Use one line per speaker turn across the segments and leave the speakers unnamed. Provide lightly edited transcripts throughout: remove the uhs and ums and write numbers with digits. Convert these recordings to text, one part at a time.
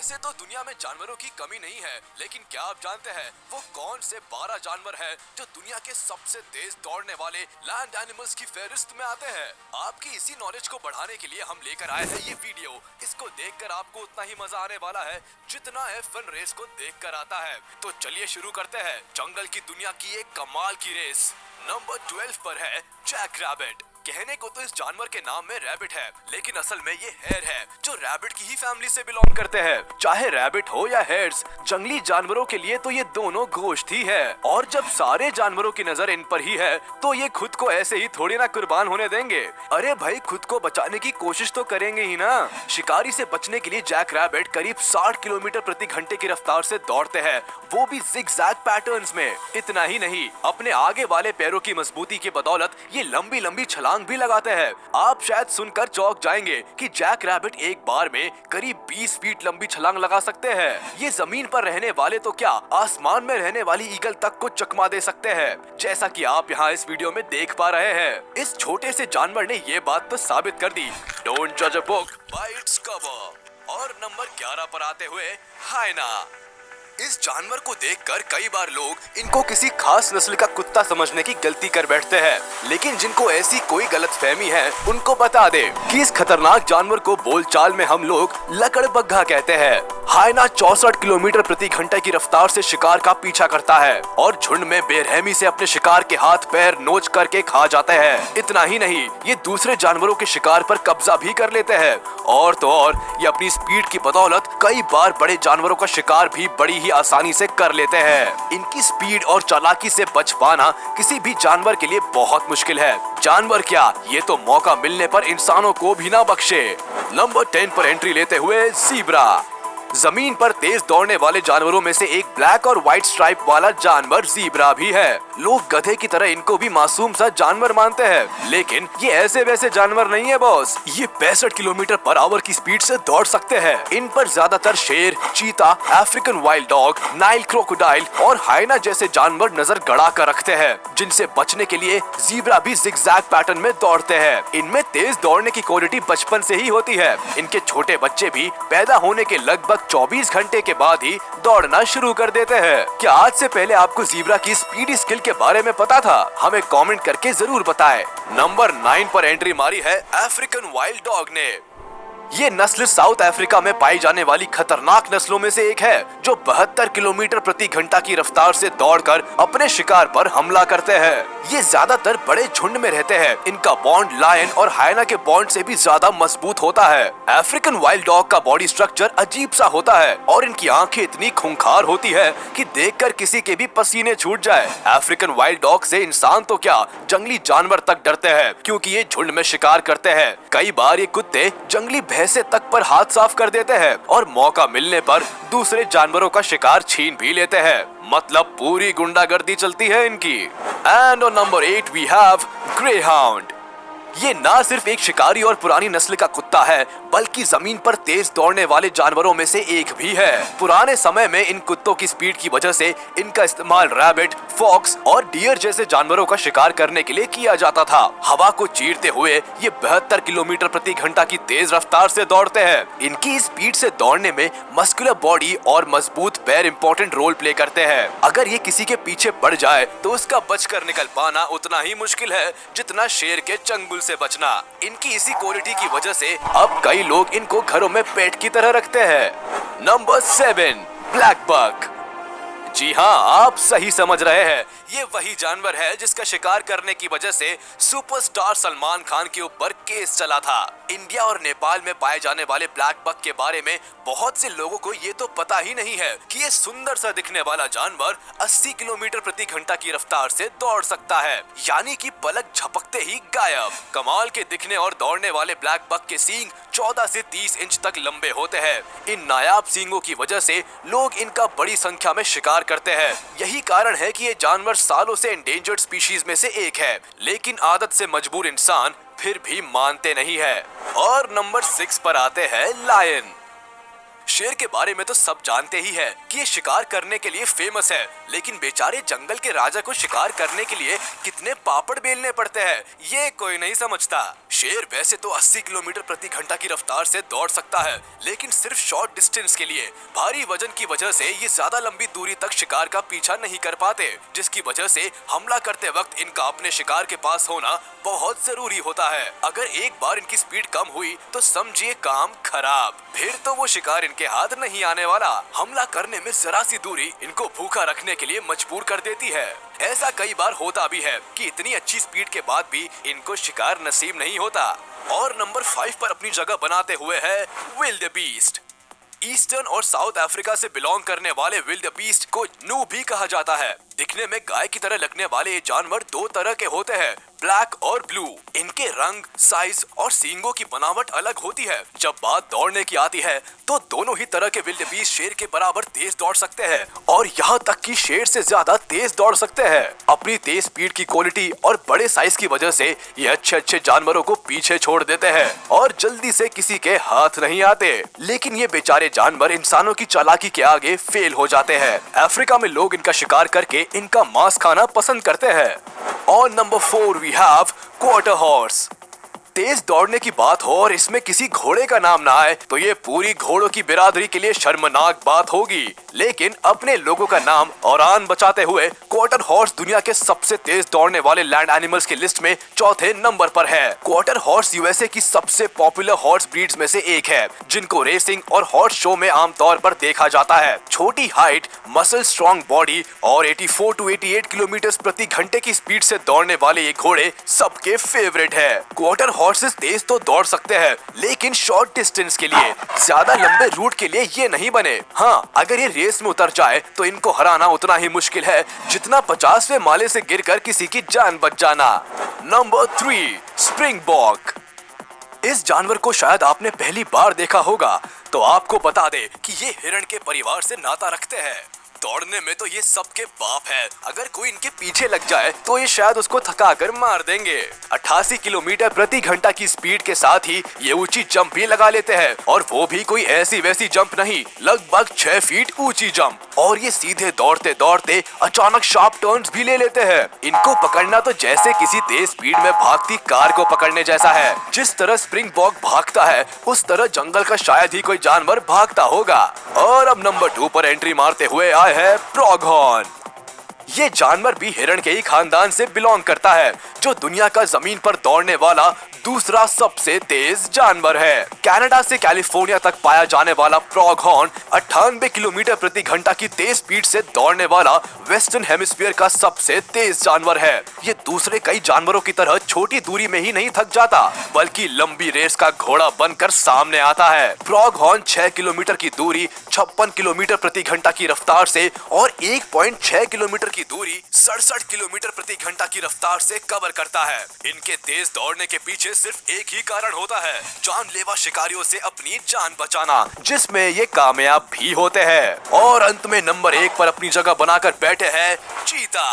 वैसे तो दुनिया में जानवरों की कमी नहीं है, लेकिन क्या आप जानते हैं वो कौन से 12 जानवर हैं जो दुनिया के सबसे तेज दौड़ने वाले लैंड एनिमल्स की फहरिस्त में आते हैं? आपकी इसी नॉलेज को बढ़ाने के लिए हम लेकर आए हैं ये वीडियो। इसको देखकर आपको उतना ही मजा आने वाला है जितना है फन रेस को देखकर आता है। तो चलिए शुरू करते हैं जंगल की दुनिया की एक कमाल की रेस। नंबर 12 पर है जैक रैबिट। कहने को तो इस जानवर के नाम में रैबिट है, लेकिन असल में ये हेयर है जो रैबिट की ही फैमिली से बिलोंग करते हैं। चाहे रैबिट हो या हेयर्स, जंगली जानवरों के लिए तो ये दोनों गोश्त ही है। और जब सारे जानवरों की नजर इन पर ही है तो ये खुद को ऐसे ही थोड़ी ना कुर्बान होने देंगे। अरे भाई, खुद को बचाने की कोशिश तो करेंगे ही ना। शिकारी से बचने के लिए जैक रैबिट करीब 60 किलोमीटर प्रति घंटे की रफ्तार से दौड़ते हैं, वो भी जिगजैग पैटर्न्स में। इतना ही नहीं, अपने आगे वाले पैरों की मजबूती की बदौलत ये लंबी लंबी छलांग भी लगाते हैं। आप शायद सुनकर चौंक जाएंगे कि जैक रैबिट एक बार में करीब 20 फीट लंबी छलांग लगा सकते हैं। ये जमीन पर रहने वाले तो क्या, आसमान में रहने वाली ईगल तक को चकमा दे सकते हैं, जैसा कि आप यहाँ इस वीडियो में देख पा रहे हैं। इस छोटे से जानवर ने ये बात तो साबित कर दी। डोंट जज a book by its cover. और नंबर 11 पर आते हुए हाइना। इस जानवर को देखकर कई बार लोग इनको किसी खास नस्ल का कुत्ता समझने की गलती कर बैठते हैं, लेकिन जिनको ऐसी कोई गलतफहमी है उनको बता दे कि इस खतरनाक जानवर को बोलचाल में हम लोग लकड़बग्घा कहते हैं। हाइना 64 किलोमीटर प्रति घंटे की रफ्तार से शिकार का पीछा करता है और झुंड में बेरहमी से अपने शिकार के हाथ पैर नोच करके खा जाते हैं। इतना ही नहीं, ये दूसरे जानवरों के शिकार पर कब्जा भी कर लेते हैं। और तो और, ये अपनी स्पीड की बदौलत कई बार बड़े जानवरों का शिकार भी बड़ी ही आसानी से कर लेते हैं। इनकी स्पीड और चालाकी से बच पाना किसी भी जानवर के लिए बहुत मुश्किल है। जानवर क्या, ये तो मौका मिलने पर इंसानों को भी ना बख्शे। नंबर 10 पर एंट्री लेते हुए ज़ीब्रा। जमीन पर तेज दौड़ने वाले जानवरों में से एक ब्लैक और व्हाइट स्ट्राइप वाला जानवर ज़ीब्रा भी है। लोग गधे की तरह इनको भी मासूम सा जानवर मानते हैं, लेकिन ये ऐसे वैसे जानवर नहीं है बॉस। ये 65 किलोमीटर पर आवर की स्पीड से दौड़ सकते हैं। इन पर ज्यादातर शेर, चीता, African wild dog, Nile crocodile और हाइना जैसे जानवर नजर गड़ा कर रखते हैं, जिनसे बचने के लिए ज़ीब्रा भी जिगजैग पैटर्न में दौड़ते हैं। इनमें तेज दौड़ने की क्वालिटी बचपन से ही होती है। इनके छोटे बच्चे भी पैदा होने के लगभग 24 घंटे के बाद ही दौड़ना शुरू कर देते हैं। क्या आज से पहले आपको ज़ीब्रा की स्पीडी स्किल के बारे में पता था? हमें कमेंट करके जरूर बताएं। नंबर 9 पर एंट्री मारी है अफ्रीकन वाइल्ड डॉग ने। ये नस्ल साउथ अफ्रीका में पाई जाने वाली खतरनाक नस्लों में से एक है, जो 72 किलोमीटर प्रति घंटा की रफ्तार से दौड़कर अपने शिकार पर हमला करते हैं। ये ज्यादातर बड़े झुंड में रहते हैं। इनका बॉन्ड लायन और हाइना के बॉन्ड से भी ज्यादा मजबूत होता है। अफ्रीकन वाइल्ड डॉग का बॉडी स्ट्रक्चर अजीब सा होता है और इनकी आंखें इतनी खूंखार होती है कि देखकर किसी के भी पसीने छूट जाए। अफ्रीकन वाइल्ड डॉग से इंसान तो क्या, जंगली जानवर तक डरते हैं, क्योंकि ये झुंड में शिकार करते हैं। कई बार ये कुत्ते जंगली भैंसे तक पर हाथ साफ कर देते हैं और मौका मिलने पर दूसरे जानवरों का शिकार छीन भी लेते हैं। मतलब पूरी गुंडागर्दी चलती है इनकी। And on number 8 we have Greyhound. ये ना सिर्फ एक शिकारी और पुरानी नस्ल का कुत्ता है, बल्कि जमीन पर तेज दौड़ने वाले जानवरों में से एक भी है। पुराने समय में इन कुत्तों की स्पीड की वजह से इनका इस्तेमाल रैबिट, फॉक्स और डियर जैसे जानवरों का शिकार करने के लिए किया जाता था। हवा को चीरते हुए ये 72 किलोमीटर प्रति घंटा की तेज रफ्तार से दौड़ते हैं। इनकी स्पीड से दौड़ने में मस्कुलर बॉडी और मजबूत पैर इंपॉर्टेंट रोल प्ले करते हैं। अगर ये किसी के पीछे पड़ जाए तो उसका बचकर निकल पाना उतना ही मुश्किल है जितना शेर के चंगुल से बचना। इनकी इसी क्वालिटी की वजह से अब कई लोग इनको घरों में पेट की तरह रखते हैं। Number 7 black buck. जी हाँ, आप सही समझ रहे हैं, ये वही जानवर है जिसका शिकार करने की वजह से सुपरस्टार सलमान खान के ऊपर केस चला था। इंडिया और नेपाल में पाए जाने वाले ब्लैक बक के बारे में बहुत से लोगों को ये तो पता ही नहीं है कि ये सुंदर सा दिखने वाला जानवर 80 किलोमीटर प्रति घंटा की रफ्तार से दौड़ सकता है, यानी कि पलक झपकते ही गायब। कमाल के दिखने और दौड़ने वाले ब्लैक बक के सींग 14 से 30 इंच तक लंबे होते हैं। इन नायाब सींगों की वजह से लोग इनका बड़ी संख्या में शिकार करते हैं। यही कारण है कि ये जानवर सालों से एंडेंजर्ड स्पीशीज में से एक है, लेकिन आदत से मजबूर इंसान फिर भी मानते नहीं है। और नंबर 6 पर आते हैं लायन। शेर के बारे में तो सब जानते ही है कि ये शिकार करने के लिए फेमस है, लेकिन बेचारे जंगल के राजा को शिकार करने के लिए कितने पापड़ बेलने पड़ते हैं ये कोई नहीं समझता। शेर वैसे तो 80 किलोमीटर प्रति घंटा की रफ्तार से दौड़ सकता है, लेकिन सिर्फ शॉर्ट डिस्टेंस के लिए। भारी वजन की वजह से ये ज्यादा लंबी दूरी तक शिकार का पीछा नहीं कर पाते, जिसकी वजह से हमला करते वक्त इनका अपने शिकार के पास होना बहुत जरूरी होता है। अगर एक बार इनकी स्पीड कम हुई तो समझिए काम खराब, फिर तो वो शिकार इनके हाथ नहीं आने वाला। हमला करने में जरा सी दूरी इनको भूखा रखने के लिए मजबूर कर देती है। ऐसा कई बार होता भी है कि इतनी अच्छी स्पीड के बाद भी इनको शिकार नसीब नहीं होता। और नंबर 5 पर अपनी जगह बनाते हुए है विल्डेबीस्ट। ईस्टर्न और साउथ अफ्रीका से बिलोंग करने वाले विल्डेबीस्ट को नू भी कहा जाता है। दिखने में गाय की तरह लगने वाले ये जानवर दो तरह के होते हैं, ब्लैक और ब्लू। इनके रंग, साइज और सींगों की बनावट अलग होती है। जब बात दौड़ने की आती है तो दोनों ही तरह के विल्डेबीस्ट शेर के बराबर तेज दौड़ सकते हैं और यहाँ तक कि शेर से ज्यादा तेज दौड़ सकते हैं। अपनी तेज स्पीड की क्वालिटी और बड़े साइज की वजह से ये अच्छे जानवरों को पीछे छोड़ देते हैं और जल्दी से किसी के हाथ नहीं आते। लेकिन ये बेचारे जानवर इंसानों की चालाकी के आगे फेल हो जाते हैं। अफ्रीका में लोग इनका शिकार करके इनका मांस खाना पसंद करते हैं। और number 4 we have quarter horse. तेज दौड़ने की बात हो और इसमें किसी घोड़े का नाम ना आए तो ये पूरी घोड़ों की बिरादरी के लिए शर्मनाक बात होगी। लेकिन अपने लोगों का नाम और आन बचाते हुए क्वार्टर हॉर्स दुनिया के सबसे तेज दौड़ने वाले लैंड एनिमल्स की लिस्ट में चौथे नंबर पर है। क्वार्टर हॉर्स यूएसए की सबसे पॉपुलर हॉर्स ब्रीड्स में से एक है, जिनको रेसिंग और हॉर्स शो में आमतौर पर देखा जाता है। छोटी हाइट, मसल स्ट्रॉन्ग बॉडी और 84 to 88 किलोमीटर प्रति घंटे की स्पीड से दौड़ने वाले ये घोड़े सबके फेवरेट है। क्वार्टर हॉर्सेस तेज तो दौड़ सकते हैं, लेकिन शॉर्ट डिस्टेंस के लिए, ज्यादा लंबे रूट के लिए ये नहीं बने। हाँ, अगर ये रेस में उतर जाए तो इनको हराना उतना ही मुश्किल है जितना 50वें माले से गिरकर किसी की जान बच जाना। Number 3 springbok. इस जानवर को शायद आपने पहली बार देखा होगा, तो आपको बता दे कि ये हिरण के परिवार से नाता रखते हैं। दौड़ने में तो ये सबके बाप है। अगर कोई इनके पीछे लग जाए तो ये शायद उसको थकाकर मार देंगे। 88 किलोमीटर प्रति घंटा की स्पीड के साथ ही ये ऊंची जंप भी लगा लेते हैं, और वो भी कोई ऐसी वैसी जंप नहीं, लगभग 6 फीट ऊंची जंप। और ये सीधे दौड़ते दौड़ते अचानक शार्प टर्न्स भी ले लेते हैं। इनको पकड़ना तो जैसे किसी तेज स्पीड में भागती कार को पकड़ने जैसा है। जिस तरह स्प्रिंगबॉक भागता है उस तरह जंगल का शायद ही कोई जानवर भागता होगा। और अब नंबर 2 पर एंट्री मारते हुए आए है प्रोगहॉर्न। ये जानवर भी हिरण के ही खानदान से बिलोंग करता है, जो दुनिया का जमीन पर दौड़ने वाला दूसरा सबसे तेज जानवर है। कनाडा से कैलिफोर्निया तक पाया जाने वाला प्रोगहॉर्न 98 किलोमीटर प्रति घंटा की तेज स्पीड से दौड़ने वाला वेस्टर्न हेमिस्फीयर का सबसे तेज जानवर है। ये दूसरे कई जानवरों की तरह छोटी दूरी में ही नहीं थक जाता, बल्कि लंबी रेस का घोड़ा बनकर सामने आता है। प्रोगहॉर्न 6 किलोमीटर की दूरी 56 किलोमीटर प्रति घंटा की रफ्तार से और 1.6 किलोमीटर की दूरी 67 किलोमीटर प्रति घंटा की रफ्तार से कवर करता है। इनके तेज दौड़ने के पीछे सिर्फ एक ही कारण होता है, जानलेवा शिकारियों से अपनी जान बचाना, जिसमें ये कामयाब भी होते हैं। और अंत में नंबर 1 पर अपनी जगह बनाकर बैठे हैं चीता।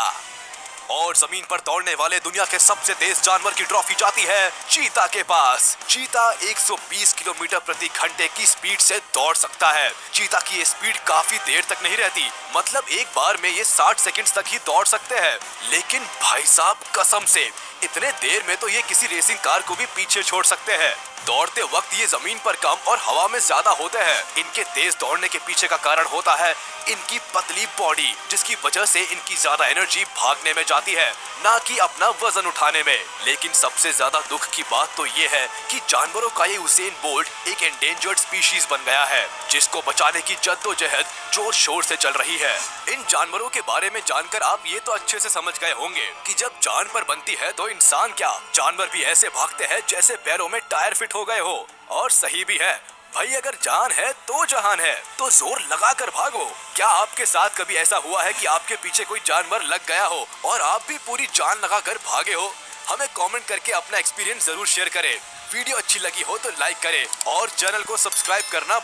और जमीन पर दौड़ने वाले दुनिया के सबसे तेज जानवर की ट्रॉफी जाती है चीता के पास। चीता 120 किलोमीटर प्रति घंटे की स्पीड से दौड़ सकता है। चीता की ये स्पीड काफी देर तक नहीं रहती, मतलब एक बार में ये 60 सेकंड्स तक ही दौड़ सकते हैं। लेकिन भाई साहब, कसम से इतने देर में तो ये किसी रेसिंग कार को भी पीछे छोड़ सकते हैं। दौड़ते वक्त ये जमीन पर कम और हवा में ज्यादा होते हैं। इनके तेज दौड़ने के पीछे का कारण होता है इनकी पतली बॉडी, जिसकी वजह से इनकी ज्यादा एनर्जी भागने में जाती है, ना कि अपना वजन उठाने में। लेकिन सबसे ज्यादा दुख की बात तो ये है कि जानवरों का ये उसेन बोल्ट एक एंडेंजर्ड स्पीशीज बन गया है, जिसको बचाने की जद्दोजहद जोर शोर से चल रही है। इन जानवरों के बारे में जानकर आप ये तो अच्छे से समझ गए होंगे कि जब जान पर बनती है तो इंसान क्या, जानवर भी ऐसे भागते हैं जैसे पैरों में टायर फिट हो गए हो। और सही भी है भाई, अगर जान है तो जहान है, तो जोर लगाकर भागो। क्या आपके साथ कभी ऐसा हुआ है कि आपके पीछे कोई जानवर लग गया हो और आप भी पूरी जान लगाकर भागे हो? हमें कमेंट करके अपना एक्सपीरियंस जरूर शेयर करें। वीडियो अच्छी लगी हो तो लाइक करें और चैनल को सब्सक्राइब करना